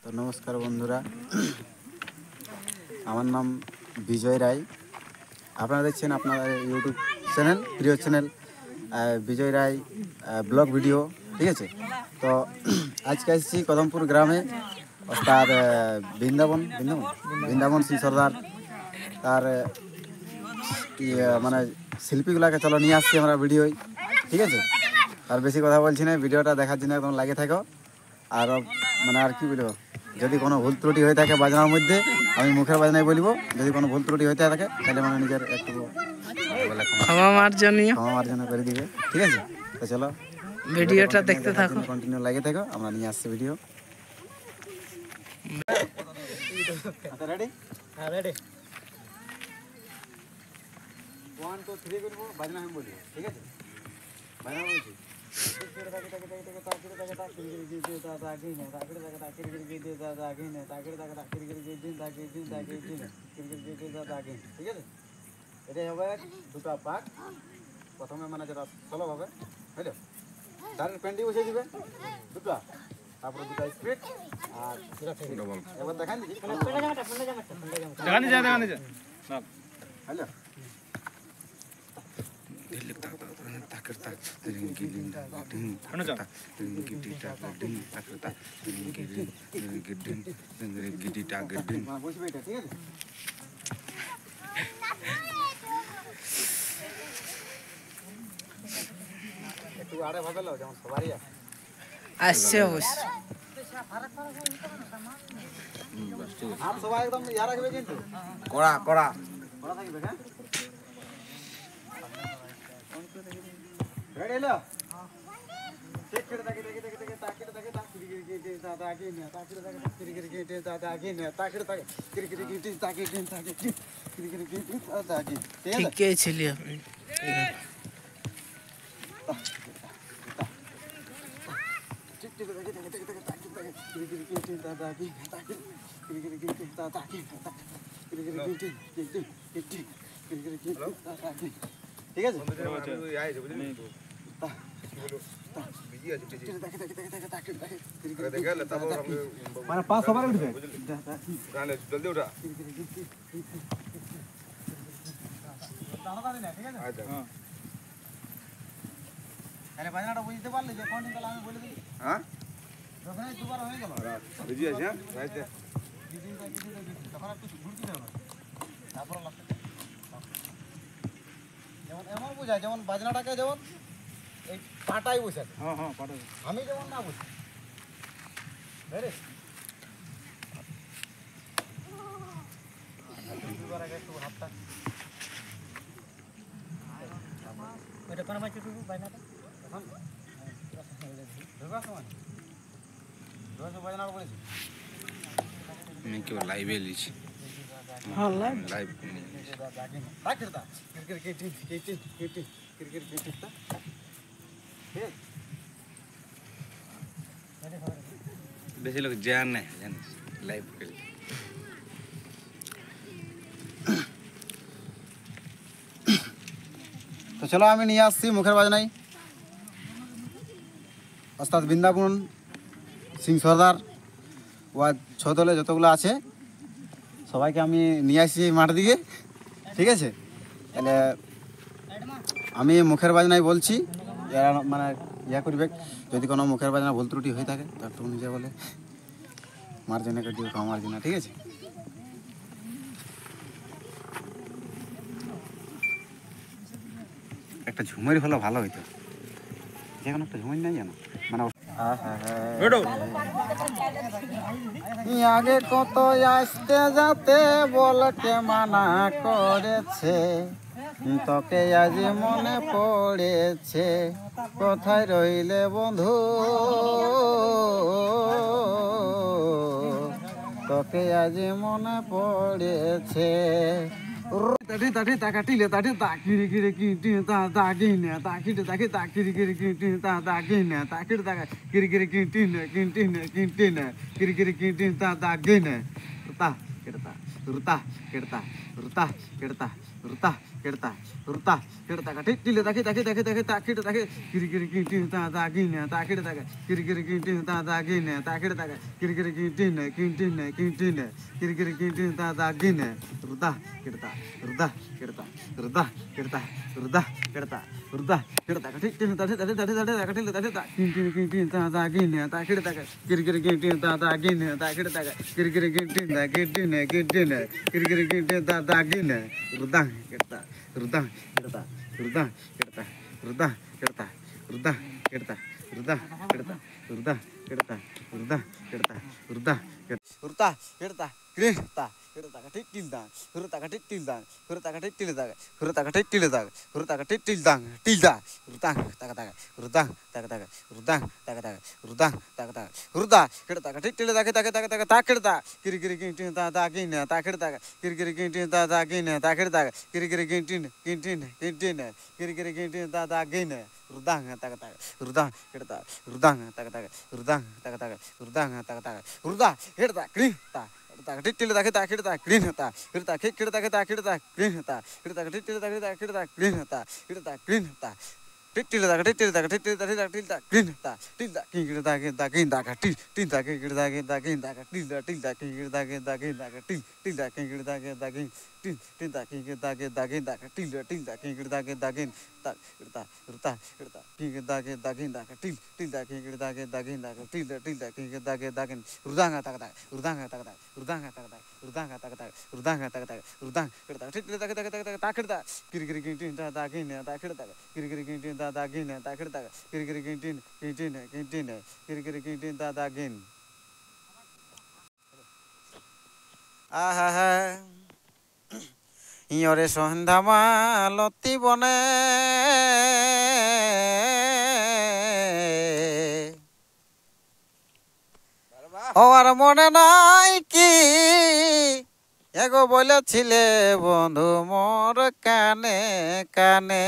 তো নমস্কার বন্ধুরা, আমার নাম বিজয় রায়। আপনারা দেখছেন আপনাদের ইউটিউব চ্যানেল, প্রিয় চ্যানেল বিজয় রায় ব্লগ ভিডিও। ঠিক আছে, তো আজকে আসছি কদমপুর গ্রামে তার বৃন্দাবন বৃন্দাবন বৃন্দাবন সিং সর্দার তার মানে শিল্পীগুলাকে চলো নিয়ে আসছি আমরা ভিডিওয়। ঠিক আছে, আর বেশি কথা বলছি না, ভিডিওটা দেখার জন্য একদম লাগে থাকো। আর মানে আর কি বলবো, যদি কোনো ভুল ত্রুটি হয়ে থাকে বাজনার মধ্যে, আমি মুখের বাজনায় বলবো। যদি কোনো ভুল ত্রুটি হয়ে থাকে তাহলে মানে নিজের একটু ক্ষমা মার্জনা করে দিবে। ঠিক আছে, তো চলো ভিডিওটা দেখতে থাকো, কন্টিনিউ লাগে থাকো, আমরা নিয়ে আসছি ভিডিও। রেডি? হ্যাঁ রেডি। 1 2 3 করবো, বাজনা আমি বলবো। ঠিক আছে, বাজনা বলছি। ঠিক আছে, এটাই হবে দুটো পাক। প্রথমে মানে যেটা সোলো হবে, বুঝলো, ডাইরেক্ট প্যান্টি বসিয়ে দিবে দুটো, তারপরে দুটো স্পিড। আর এবার দেখান দিচ্ছি, হ্যালো। একটু আড়ে ভাবে লো, যেমন সবারই আসছে অবশ্য। হাত সবাই একদম ইয়া রাখবে, কিন্তু কড়া কড়া কড়া থাকবে। হ্যাঁ, রেডি হলো? চেক করে দেখে দেখে দেখে দেখে তাকিয়ে দেখে তাকিয়ে গিয়ে দাদা আগে না তাকিয়ে দেখে তাকিয়ে গিয়ে দাদা আগে না তাকিয়ে দেখে গিয়ে গিয়ে তাকিয়ে গিয়ে তাকিয়ে গিয়ে দাদা আগে। ঠিকই ছিলি আপনি। ঠিক আছে, মানে 5 ওভার উঠবে। জলদি উঠা, তাড়াতাড়ি না। ঠিক আছে, হ্যাঁ। আরে বাজনাটা বুঝতে পারলে যে কোন দিন আমি বলে দিই। হ্যাঁ, যখন দুবার হয়ে গেল বুঝি আছে। হ্যাঁ, রাইতে তখন একটু ঘুরতে হবে, তারপর যেমন এমন বোঝায়, যেমন বাজনাটাকে যেমন এই পাটাই বসে। হ্যাঁ হ্যাঁ, পাটাই। আমি যেমন না বুঝি, রে দুবার আগে একটু হাতটা এটা কোন মাছ টুকু বাজনাটা এখন ঢোকা সময় রোজ বাজনা বলেছি। আমি কেউ লাইভে লিছি। হ্যাঁ, লাইভ তাকিরতা ক্রিকেট ক্রিকেট ক্রিকেট ক্রিকেট ক্রিকেটটা ঠিক। বেশি লোক জান না জান লাইভ করে। তো চলো আমি নিয়ে আসছি মুখের বাজনাই ওস্তাদ বৃন্দাবন সিং সর্দার। ও ছ দলে যতগুলো আছে সবাইকে আমি নিয়ে আসছি মাঠ দিকে। ঠিক আছে, তাহলে আমি মুখের বাজনাই বলছি, এরা মানে ইয়া করবে। যদি কোনো মুখের বাজনা ভুল ত্রুটি হয়ে থাকে তো একটু নিজে বলে মার্জনা করে দিও, কম মার্জনা। ঠিক আছে, একটা ঝুমারি হলে ভালো হইতো, যেমন একটা ঝুমারি নাই জানো মানে। আগে কত আসতে যাতে বলকে মানা করেছে, তোকে আজ মনে পড়েছে, কোথায় রইলে বন্ধু, তোকে আজ মনে পড়েছে। তাটি তাটি তাকাটিলে তাটি তাকিরে কিরে কিটি তা তাকিনে তাকিরে তাকি তাকিরে কিরে কিটি তা তাকিনে তাকিরে তাকা কিরে কিরে কিটিনে কিটিনে কিটিনে কিরে কিরে কিটি তা তাকিনে তা কেডতা রুতা কেডতা রুতা কেডতা রুতা কেড়তা রুতা কেড়তা ঠিক টিলে তাকে তাকে তাকে তাকে তা কেটে তাকে কিরি কিরি কিটি তা তা গিনে তা কেটে তাকে কিরি কিরি কিটি তা তা গিনে তা কেটে তাকে কিরি কিরি কিটি নে কিটি নে কিটি নে কিরি কিরি কিটি তা তা গিনে রুতা কেড়তা রুতা কেড়তা রুতা কেড়তা রুতা কেড়তা রুতা কেড়তা ঠিক টিলে তাকে তাকে তাকে তাকে তাকে টিলে তাকে তা কিটি কিটি তা তা গিনে তা কেটে তাকে কিরি কিরি কিটি তা তা গিনে তা কেটে তাকে কিরি কিরি কিটি নে কিটি নে কিটি নে কিরি কিরি কিটি তা তা gine rudang kerta rudang kerta rudang kerta rudang kerta rudang kerta rudang kerta rudang kerta rudang kerta rudang kerta kerta kerta kerta katik tildang kerta katik tildang kerta katik tildang kerta katik tildang kerta katik tildang tilda rudang taka taka rudang taka taka rudang taka taka rudang taka taka ruda kerta katik tildang taka taka taka tak kerta kiri kiri kintin ta ta gine ta kerta kiri kiri kintin ta ta gine ta kerta kiri kiri kintin kintin kintin kiri kiri kintin ta ta gine rudang taka taka rudang kerta rudang taka taka rudang taka taka rudang taka taka ruda kerta kerta tak til tak tak tak green ta kerta kerta tak kerta green ta kerta til tak tak kerta green ta kerta green ta til tak til tak til tak til tak green ta til tak kerta kerta green ta til tak kerta kerta green ta til tak kerta kerta green ta til tak kerta kerta green til tak kerta kerta green ta til tak kerta kerta green ta kerta ruta kerta kerta kerta green ta til tak kerta kerta green ta til tak kerta kerta green rudanga tak tak rudanga tak tak rudanga tak tak rudanga tak tak rudanga tak tak rudang kerta til tak tak tak tak kerta kiri kiri kintin ta ta gine ta kerta kiri kiri kintin ta ta gine ta kerta kiri kiri kintin kintin kintin kiri kiri kintin ta ta gin আহা ইয়রে সন্ধ্যা মালতি বনে আর মনে নাই কি এগো বলেছিলে বন্ধু মোর কানে কানে